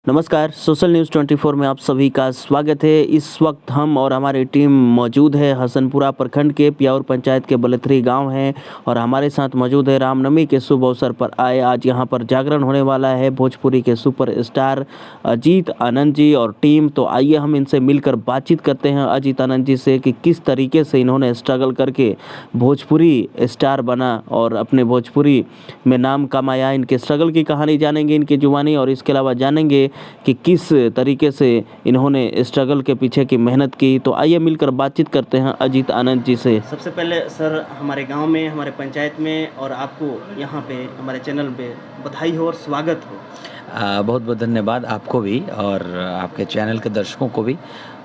नमस्कार, social news 24 में आप सभी का स्वागत है। इस वक्त हम और हमारी टीम मौजूद है हसनपुरा प्रखंड के प्याऊर पंचायत के बलथरी गांव है और हमारे साथ मौजूद है रामनवमी के शुभ अवसर पर आए आज यहां पर जागरण होने वाला है भोजपुरी के सुपरस्टार अजीत आनंद जी और टीम। तो आइए हम इनसे मिलकर बातचीत करते हैं अजीत आनंद जी से कि किस तरीके से इन्होंने स्ट्रगल करके भोजपुरी स्टार बना और अपने भोजपुरी में नाम कमाया। इनके स्ट्रगल की कहानी जानेंगे, इनकी जुबानी, और इसके अलावा जानेंगे कि किस तरीके से इन्होंने स्ट्रगल के पीछे की मेहनत की। तो आइए मिलकर बातचीत करते हैं अजीत आनंद जी से। सबसे पहले सर, हमारे गांव में, हमारे पंचायत में और आपको यहाँ पे हमारे चैनल पे बधाई हो और स्वागत हो। बहुत बहुत धन्यवाद आपको भी और आपके चैनल के दर्शकों को भी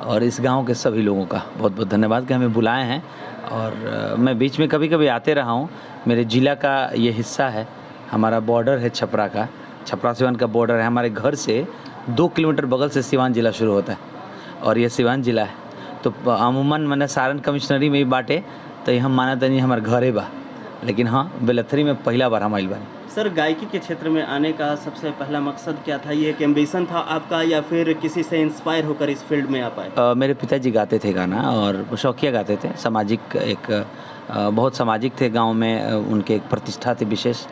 और इस गांव के सभी लोगों का बहुत बहुत धन्यवाद कि हमें बुलाए हैं। और मैं बीच में कभी कभी आते रहा हूं। मेरे ज़िला का ये हिस्सा है, हमारा बॉर्डर है छपरा का, छपरा सिवान का बॉर्डर है। हमारे घर से 2 किलोमीटर बगल से सिवान ज़िला शुरू होता है और ये सिवान ज़िला है। तो अमूमन मैंने सारण कमिश्नरी में भी बांटे तो ये हम माना नहीं हमारे घरे बा, लेकिन हाँ बेलथरी में पहला बार हम आइल बानी। सर, गायकी के क्षेत्र में आने का सबसे पहला मकसद क्या था? ये एक एम्बिशन था आपका या फिर किसी से इंस्पायर होकर इस फील्ड में आ पाए? मेरे पिताजी गाते थे गाना और शौकिया गाते थे। सामाजिक एक बहुत सामाजिक थे गांव में, उनके एक प्रतिष्ठा थी विशेष।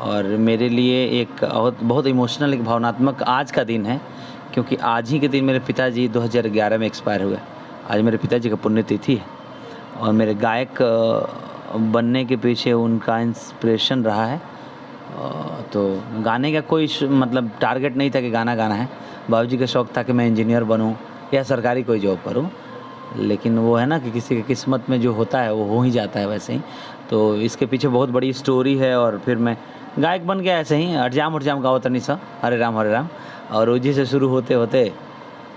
और मेरे लिए एक बहुत इमोशनल, एक भावनात्मक आज का दिन है, क्योंकि आज ही के दिन मेरे पिताजी 2011 में एक्सपायर हुए। आज मेरे पिताजी का पुण्यतिथि है और मेरे गायक बनने के पीछे उनका इंस्पिरेशन रहा है। तो गाने का कोई मतलब टारगेट नहीं था कि गाना गाना है। बाबूजी का शौक़ था कि मैं इंजीनियर बनूं या सरकारी कोई जॉब करूं, लेकिन वो है ना कि किसी की किस्मत में जो होता है वो हो ही जाता है वैसे ही। तो इसके पीछे बहुत बड़ी स्टोरी है और फिर मैं गायक बन गया ऐसे ही। अरजाम गाओ तनी सा हरे राम और उजी से शुरू होते होते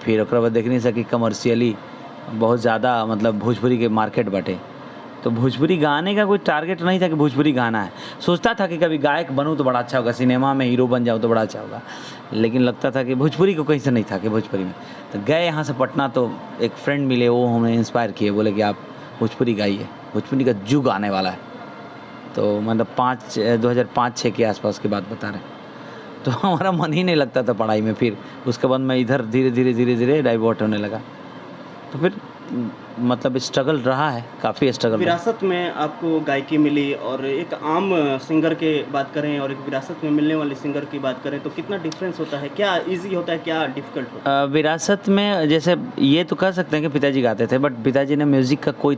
फिर ओकरा बाद देख नहीं सकी कमर्शियली बहुत ज़्यादा मतलब भोजपुरी के मार्केट बाटे। तो भोजपुरी गाने का कोई टारगेट नहीं था कि भोजपुरी गाना है। सोचता था कि कभी गायक बनूं तो बड़ा अच्छा होगा, सिनेमा में हीरो बन जाऊं तो बड़ा अच्छा होगा, लेकिन लगता था कि भोजपुरी को कहीं से नहीं था कि भोजपुरी में। तो गए यहाँ से पटना, तो एक फ्रेंड मिले, वो हमें इंस्पायर किए, बोले कि आप भोजपुरी गाइए, भोजपुरी का युग आने वाला है। तो मतलब 2005-06 के आसपास की बात बता रहे। तो हमारा मन ही नहीं लगता था पढ़ाई में। फिर उसके बाद मैं इधर धीरे धीरे डाइवर्ट होने लगा। तो फिर मतलब स्ट्रगल रहा है, काफ़ी स्ट्रगल। विरासत में आपको गायकी मिली और एक आम सिंगर के बात करें और एक विरासत में मिलने वाले सिंगर की बात करें तो कितना डिफरेंस होता है? क्या इजी होता है, क्या डिफ़िकल्ट होता है? विरासत में जैसे ये तो कह सकते हैं कि पिताजी गाते थे, बट पिताजी ने म्यूज़िक का कोई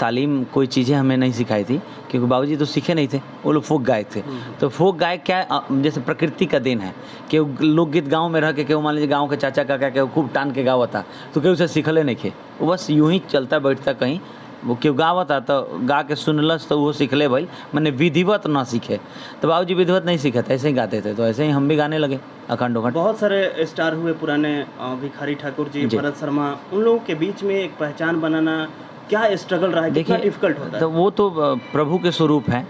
तालीम, कोई चीज़ें हमें नहीं सिखाई थी, क्योंकि बाबूजी तो सीखे नहीं थे, वो लोग फोक गायक थे। तो फोक गायक क्या है, जैसे प्रकृति का देन है कि लोकगीत गाँव में रह के केहू मान लीजिए गाँव के चाचा काका के खूब टान के गावता, तो केहू उसे सीखले नहीं खे, वो बस यूँ ही चलता बैठता कहीं, वो क्यों गावता तो गा के सुनलस तो वो सीख ले भाई, मैंने विधिवत ना सीखे। तो बाबूजी विधिवत नहीं सीखे थे, ऐसे ही गाते थे, तो ऐसे ही हम भी गाने लगे अखंड उखंड। बहुत सारे स्टार हुए पुराने, भिखारी ठाकुर जी, भरत शर्मा, उन लोगों के बीच में एक पहचान बनाना क्या स्ट्रगल रहा है, कितना डिफिकल्ट होता है? तो वो तो प्रभु के स्वरूप हैं।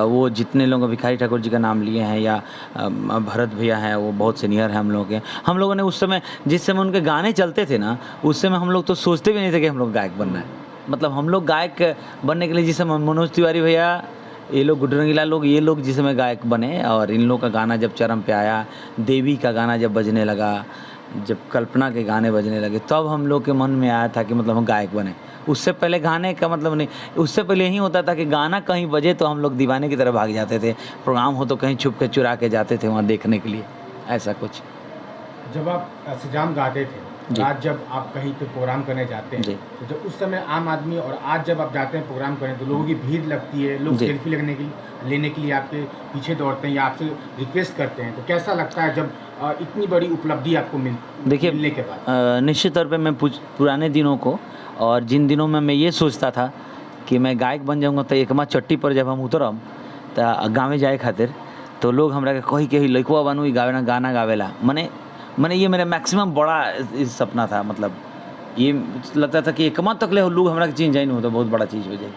वो जितने लोग भिखारी ठाकुर जी का नाम लिए हैं या भरत भैया हैं, वो बहुत सीनियर हैं हम लोग के। हम लोगों ने उस समय, जिस समय उनके गाने चलते थे ना, उस समय हम लोग तो सोचते भी नहीं थे कि हम लोग गायक बनना है। मतलब हम लोग गायक बनने के लिए जिस समय मनोज तिवारी भैया, ये लोग, गुड्डू रंगीला लोग, ये लोग जिस समय गायक बने, और इन लोग का गाना जब चरम पे आया, देवी का गाना जब बजने लगा, जब कल्पना के गाने बजने लगे, तब हम लोग के मन में आया था कि मतलब हम गायक बने। उससे पहले गाने का मतलब नहीं, उससे पहले यही होता था कि गाना कहीं बजे तो हम लोग दीवाने की तरह भाग जाते थे, प्रोग्राम हो तो कहीं छुप के चुरा के जाते थे वहाँ देखने के लिए, ऐसा कुछ। जब आप सजाम गाते थे, आज जब आप कहीं पे प्रोग्राम करने जाते हैं, तो जब उस समय आम आदमी और आज जब आप जाते हैं प्रोग्राम करने, तो लोगों की भीड़ लगती है, लोग सेल्फी लेने के लिए आपके पीछे दौड़ते हैं या आपसे रिक्वेस्ट करते हैं, तो कैसा लगता है जब इतनी बड़ी उपलब्धि आपको मिलने के बाद? निश्चित तौर पे मैं पुराने दिनों को, और जिन दिनों में मैं ये सोचता था कि मैं गायक बन जाऊँगा, तो एकमा चट्टी पर जब हम उतरम तो गाँव जाए खातिर, तो लोग हमरा के कही के लइकवा बनू गाना गावेला, मने ये मेरा मैक्सिमम बड़ा सपना था। मतलब ये लगता था कि एकमा तक ले लोग हमरा के चिन्ह जाए, नहीं तो बहुत बड़ा चीज़ हो जाए।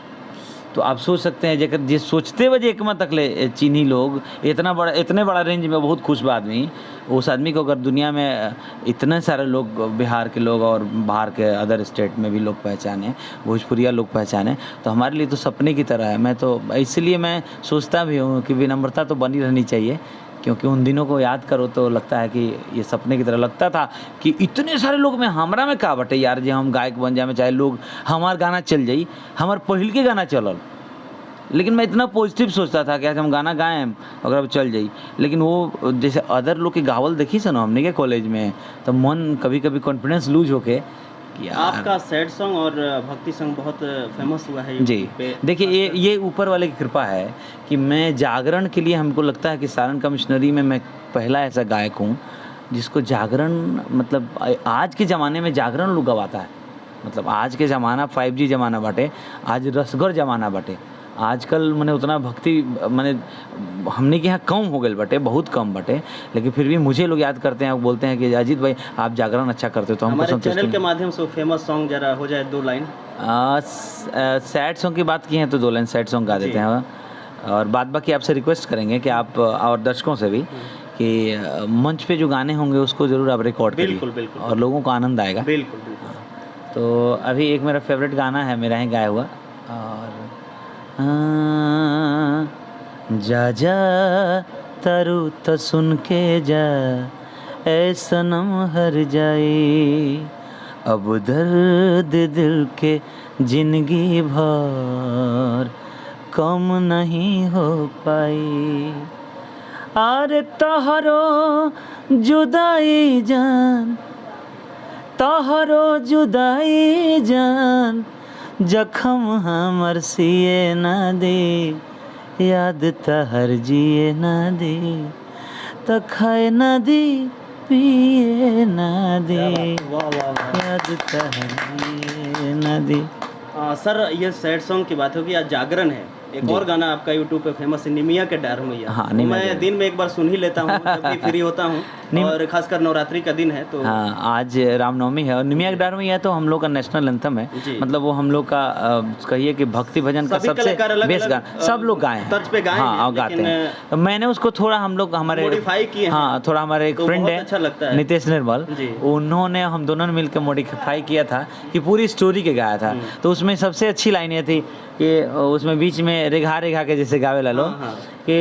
तो आप सोच सकते हैं जेकर जे सोचते बजे एकमा तक ले चीनी लोग, इतने बड़ा रेंज में बहुत खुश बा आदमी। उस आदमी को अगर दुनिया में इतने सारे लोग, बिहार के लोग और बाहर के अदर स्टेट में भी लोग पहचाने, भोजपुरिया लोग पहचाने, तो हमारे लिए तो सपने की तरह है। मैं तो इसलिए मैं सोचता भी हूँ कि विनम्रता तो बनी रहनी चाहिए, क्योंकि उन दिनों को याद करो तो लगता है कि ये सपने की तरह लगता था कि इतने सारे लोग में हमरा में का बटे यार जे हम गायक बन जाए, चाहे लोग हमार गाना चल जाई, हमार पहिल के गाना चलल, लेकिन मैं इतना पॉजिटिव सोचता था कि आज हम गाना गाएं अगर अब चल जाई। लेकिन वो जैसे अदर लोग के गावल देखी से ना हमने के कॉलेज में, तो मन कभी कभी कॉन्फिडेंस लूज होके कि आपका सैड सॉन्ग और भक्ति सॉन्ग बहुत फेमस हुआ है जी। YouTube पे। देखिए ये ऊपर वाले की कृपा है कि मैं जागरण के लिए, हमको लगता है कि सारण का मिशनरी में मैं पहला ऐसा गायक हूँ जिसको जागरण, मतलब आज के ज़माने में जागरण लोग गवाता है। मतलब आज के ज़माना 5G ज़माना बाटे, आज रसगर ज़माना बाटे। आजकल मैंने उतना भक्ति मैंने हमने के यहाँ कम हो गए बटे, बहुत कम बटे, लेकिन फिर भी मुझे लोग याद करते हैं और बोलते हैं कि अजीत भाई आप जागरण अच्छा करते हो, तो हमको हमारे चैनल के माध्यम से फेमस सॉन्ग जरा हो जाए 2 लाइन। सैड सॉन्ग की बात की है तो 2 लाइन सैड सॉन्ग गा देते हैं, और बाद बाकी आपसे रिक्वेस्ट करेंगे कि आप और दर्शकों से भी कि मंच पे जो गाने होंगे उसको ज़रूर आप रिकॉर्ड करिए। बिल्कुल बिल्कुल, और लोगों को आनंद आएगा। बिल्कुल बिल्कुल। तो अभी एक मेरा फेवरेट गाना है, मेरा ही गाया हुआ, और जा जा तरु त सुन के जा, ऐ सनम हर जाए, अब दर्द दिल के जिंदगी भर कम नहीं हो पाई। अरे तोहरो जुदाई जान, तोहरो जुदाई जान, जखम हमर सिए ना दे, याद तहर जिए ना दे, त खाए ना दे पिए ना दे, वाह वाह वाह। याद तहर जिए ना दे। सर ये सैड सॉन्ग की बात होगी, आज जागरण है। एक और गाना आपका यूट्यूब पे फेमस है, निमिया के डार मैया। हाँ, वो निमिया के मैं दिन में एक बार सुन ही लेता हूँ जब भी फ्री होता हूँ, और खासकर नवरात्रि का दिन है तो। हाँ, आज रामनवमी है और निमिया के डार मैया तो हम लोग का नेशनल एंथम है। जी। मतलब वो हम लोग का कहिए कि भक्ति भजन का सभी सबसे कलाकार अलग बेस्ट अलग, गाना, सब लोग गाए हैं, तर्ज पे गाए हाँ, हैं, और गाते लेकिन, हैं। तो मैंने उसको थोड़ा, हम लोग हमारे मॉडिफाई किए हैं। हाँ, थोड़ा हमारे एक तो फ्रेंड बहुत है, अच्छा लगता है। नितेश निर्मल, जी। उन्होंने हम दोनों ने मिलकर मॉडिफाई किया था कि पूरी स्टोरी के गाया था। तो उसमें सबसे अच्छी लाइन ये थी कि उसमें बीच में रेघा रेघा के जैसे गावे ला लो हाँ। कि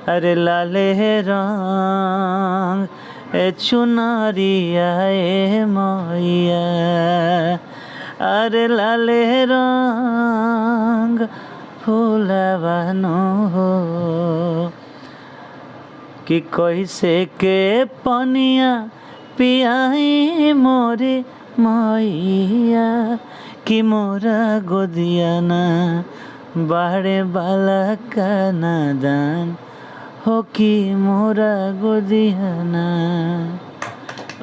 अरे लाले रंग ए चुनारिया ए मैया, अरे लाले रंग फूलवानो हो, कि कैसे के पनिया पियाई मोरे मैया, कि मोरा गोदिया ना बाड़े बाला का नादान हो, कि मोरा गोदिया ना।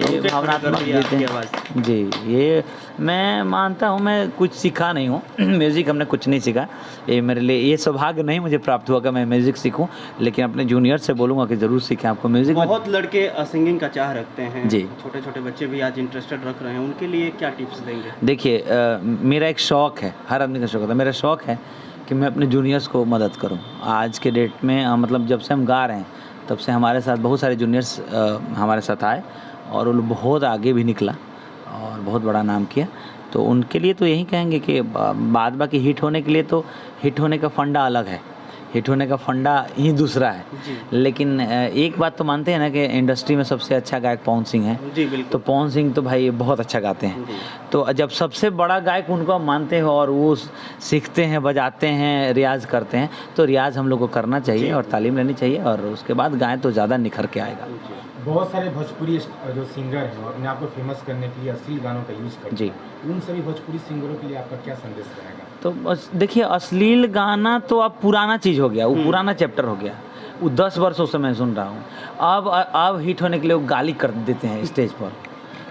ये भावनात्मक गीत है जी। ये मैं मानता हूँ, मैं कुछ सीखा नहीं हूँ म्यूज़िक हमने कुछ नहीं सीखा, ये मेरे लिए ये सौभाग्य नहीं मुझे प्राप्त हुआ कि मैं म्यूज़िक सीखूं, लेकिन अपने जूनियर से बोलूँगा कि ज़रूर सीखें आपको म्यूज़िक। बहुत लड़के सिंगिंग का चाह रखते हैं जी। छोटे छोटे बच्चे भी आज इंटरेस्टेड रख रहे हैं, उनके लिए क्या टिप्स देंगे? देखिए मेरा एक शौक़ है, हर आदमी का शौक़ होता है, मेरा शौक़ है कि मैं अपने जूनियर्स को मदद करूं। आज के डेट में मतलब जब से हम गा रहे हैं तब से हमारे साथ बहुत सारे जूनियर्स हमारे साथ आए और वो बहुत आगे भी निकला और बहुत बड़ा नाम किया। तो उनके लिए तो यही कहेंगे कि बाद बाकी हिट होने के लिए तो हिट होने का फंडा अलग है, हिट होने का फंडा ही दूसरा है। लेकिन एक बात तो मानते हैं ना कि इंडस्ट्री में सबसे अच्छा गायक पवन सिंह है। जी बिल्कुल। तो पवन सिंह तो भाई बहुत अच्छा गाते हैं। तो जब सबसे बड़ा गायक उनको आप मानते हो और वो सीखते हैं, बजाते हैं, रियाज करते हैं, तो रियाज हम लोग को करना चाहिए और तालीम लेनी चाहिए और उसके बाद गाएं तो ज़्यादा निखर के आएगा। बहुत सारे भोजपुरी जो सिंगर हैं अपने आप को फेमस करने के लिए अश्लील गानों का यूज़ करते हैं। जी। उन सभी भोजपुरी सिंगरों के लिए आपका क्या संदेश रहेगा? तो बस देखिए, अश्लील गाना तो अब पुराना चीज़ हो गया, वो पुराना चैप्टर हो गया, वो 10 वर्षों से मैं सुन रहा हूँ। अब हिट होने के लिए वो गाली कर देते हैं स्टेज पर।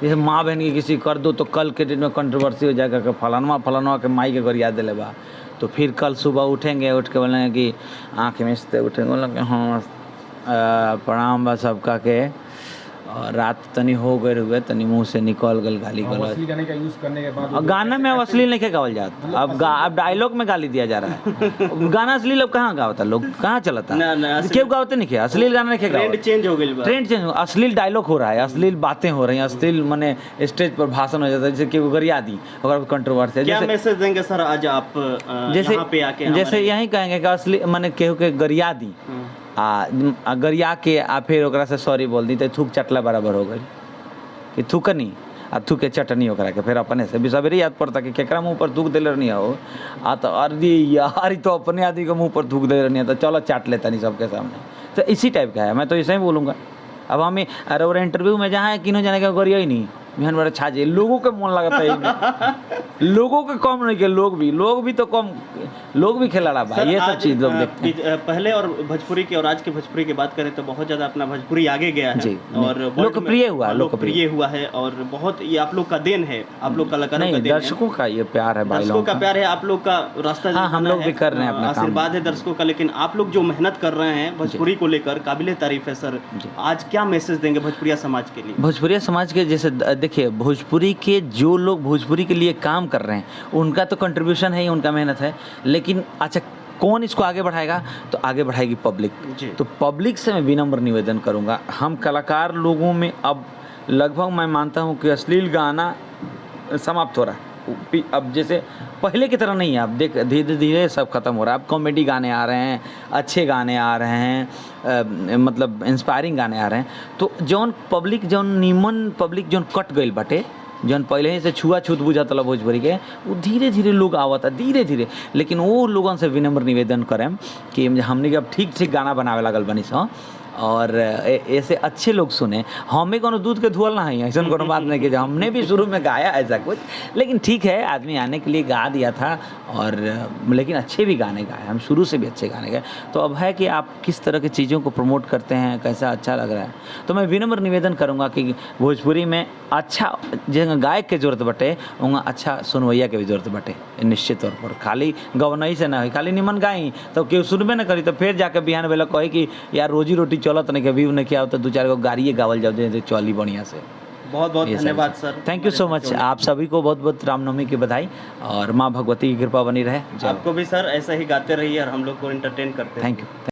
जैसे माँ बहन की किसी कर दो तो कल के दिन में कंट्रोवर्सी हो जाएगा कि फलानवा के माई के घर याद दिले बा, तो फिर कल सुबह उठेंगे, उठ के बोलेंगे कि आँख मिचते उठेंगे, बोलेंगे हाँ प्रणाम बा सबका के, और रात तनी हो गए हुए तनी मुंह से निकल गल गाली गलौज। गाने का यूज़ करने के बाद गाने में अश्लील नहीं गावल जात, अब डायलॉग में गाली दिया जा रहा है। गाना अश्लील अब कहाँ गावता, लोग कहाँ चलता, क्यों गावते नहीं किया अश्लील गाना नहीं गावत। ट्रेंड चेंज हो गई, ट्रेंड चेंज, अश्लील डायलॉग हो रहा है, अश्लील बातें हो रही हैं, अश्लील माने स्टेज पर भाषण हो जाता है, जैसे कि गरिया दी अगर कंट्रोवर्सी। क्या मैसेज देंगे सर आज आप जैसे यहाँ पे आके? जैसे यही कहेंगे कि असली माने केहू के गरिया दी गरिया के आ फिर ओकरा से सॉरी बोल दी तो थूक चटला बराबर हो गई कि थूकनी आ थूक के चटनी ओकरा के फिर अपने से भी सवेरे याद पड़ता कि केकरा मुँह पर थूक दिले रहनी हो आ तो अरे यार तो अपने आदमी के मुँह पर थूक दे रहनी है तो चलो चाट लेता नहीं सबके सामने। तो इसी टाइप का है, मैं तो ऐसे ही बोलूँगा। अब हमें अरे और इंटरव्यू में जहाँ है किन्हों जाने का गरिया ही नहीं बिहान बड़ा छाजे लोगों के मन लगता है लोगों के कम नहीं के लोग भी तो कम लोग भी खिलाड़ा भाई ये सब चीज़ लोग देखते हैं। पहले और भोजपुरी के और आज के भोजपुरी की बात करें तो बहुत ज़्यादा अपना भोजपुरी आगे गया है जी, और लोकप्रिय हुआ है और बहुत ये आप लोग का देन है, आप लोग कलाकारों का देन है, दर्शकों का ये प्यार है, दर्शकों का प्यार है, आप लोग का रास्ता हाँ, हम लोग भी कर रहे हैं अपना काम, आशीर्वाद है दर्शकों का। लेकिन आप लोग जो मेहनत कर रहे हैं भोजपुरी को लेकर काबिले तारीफ है सर। आज क्या मैसेज देंगे भोजपुरिया समाज के लिए? भोजपुरिया समाज के जैसे देखिए भोजपुरी के जो लोग भोजपुरी के लिए काम कर रहे हैं उनका तो कंट्रीब्यूशन है ही, उनका मेहनत है, लेकिन अच्छा कौन इसको आगे बढ़ाएगा? तो आगे बढ़ाएगी पब्लिक। तो पब्लिक से मैं विनम्र निवेदन करूंगा, हम कलाकार लोगों में अब लगभग मैं मानता हूं कि अश्लील गाना समाप्त हो रहा है। अब जैसे पहले की तरह नहीं है, अब देख धीरे धीरे सब खत्म हो रहा है। अब कॉमेडी गाने आ रहे हैं, अच्छे गाने आ रहे हैं, मतलब इंस्पायरिंग गाने आ रहे हैं। तो जौन पब्लिक जौन नीमन पब्लिक जौन कट गई बाटे, जौन पहले ही से छुआछूत बुझाता भोजपुरी के, वो धीरे धीरे लोग आवता धीरे धीरे। लेकिन वो लोगों से विनम्र निवेदन करें कि हमने अब ठीक ठीक गाना बनावे लगल बनी सा और ऐसे अच्छे लोग सुने। हमें कोनो दूध के धुअल ना है, ऐसा कोनो बात नहीं कि हमने भी शुरू में गाया ऐसा कुछ, लेकिन ठीक है आदमी आने के लिए गा दिया था और लेकिन अच्छे भी गाने गाए, हम शुरू से भी अच्छे गाने गाए। तो अब है कि आप किस तरह की चीज़ों को प्रमोट करते हैं, कैसा अच्छा लग रहा है। तो मैं विनम्र निवेदन करूँगा कि भोजपुरी में अच्छा जगह गायक के जरूरत बटे वहाँ अच्छा सुनवैया के भी जरूरत बटे, निश्चित तौर पर। खाली गवनई से ना हो, खाली निमन गाई तो केहू सुनबे ना करी तो फिर जाके बिहान बेला कहे कि यार रोजी रोटी चलत नहीं, व्यू नहीं किया तो 2-4 गो गाड़िए गावल जाओ दे चली बढ़िया से। बहुत बहुत धन्यवाद sir, thank you so much. आप सभी को बहुत बहुत रामनवमी की बधाई और माँ भगवती की कृपा बनी रहे। आपको भी सर ऐसा ही गाते रहिए और हम लोग को एंटरटेन करते रहिए। Thank you.